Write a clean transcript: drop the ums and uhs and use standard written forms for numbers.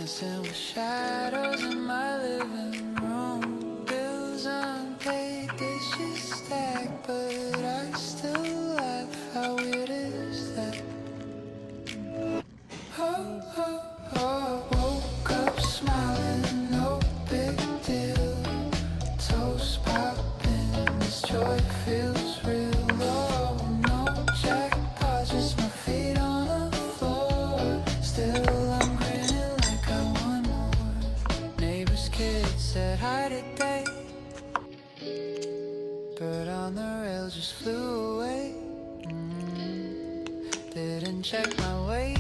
dancing with shadows in my living room. Bills unpaid, dishes stacked, but I still laugh. How weird is that? Oh, oh, oh. Woke up smiling, no big deal. Toast popping, this joy feels real. Oh, no jackpot, just my feet on the floor. Still I'm grinning like I want more. Neighbor's kids said hi today. Bird on the rail just flew away. Didn't check my weight.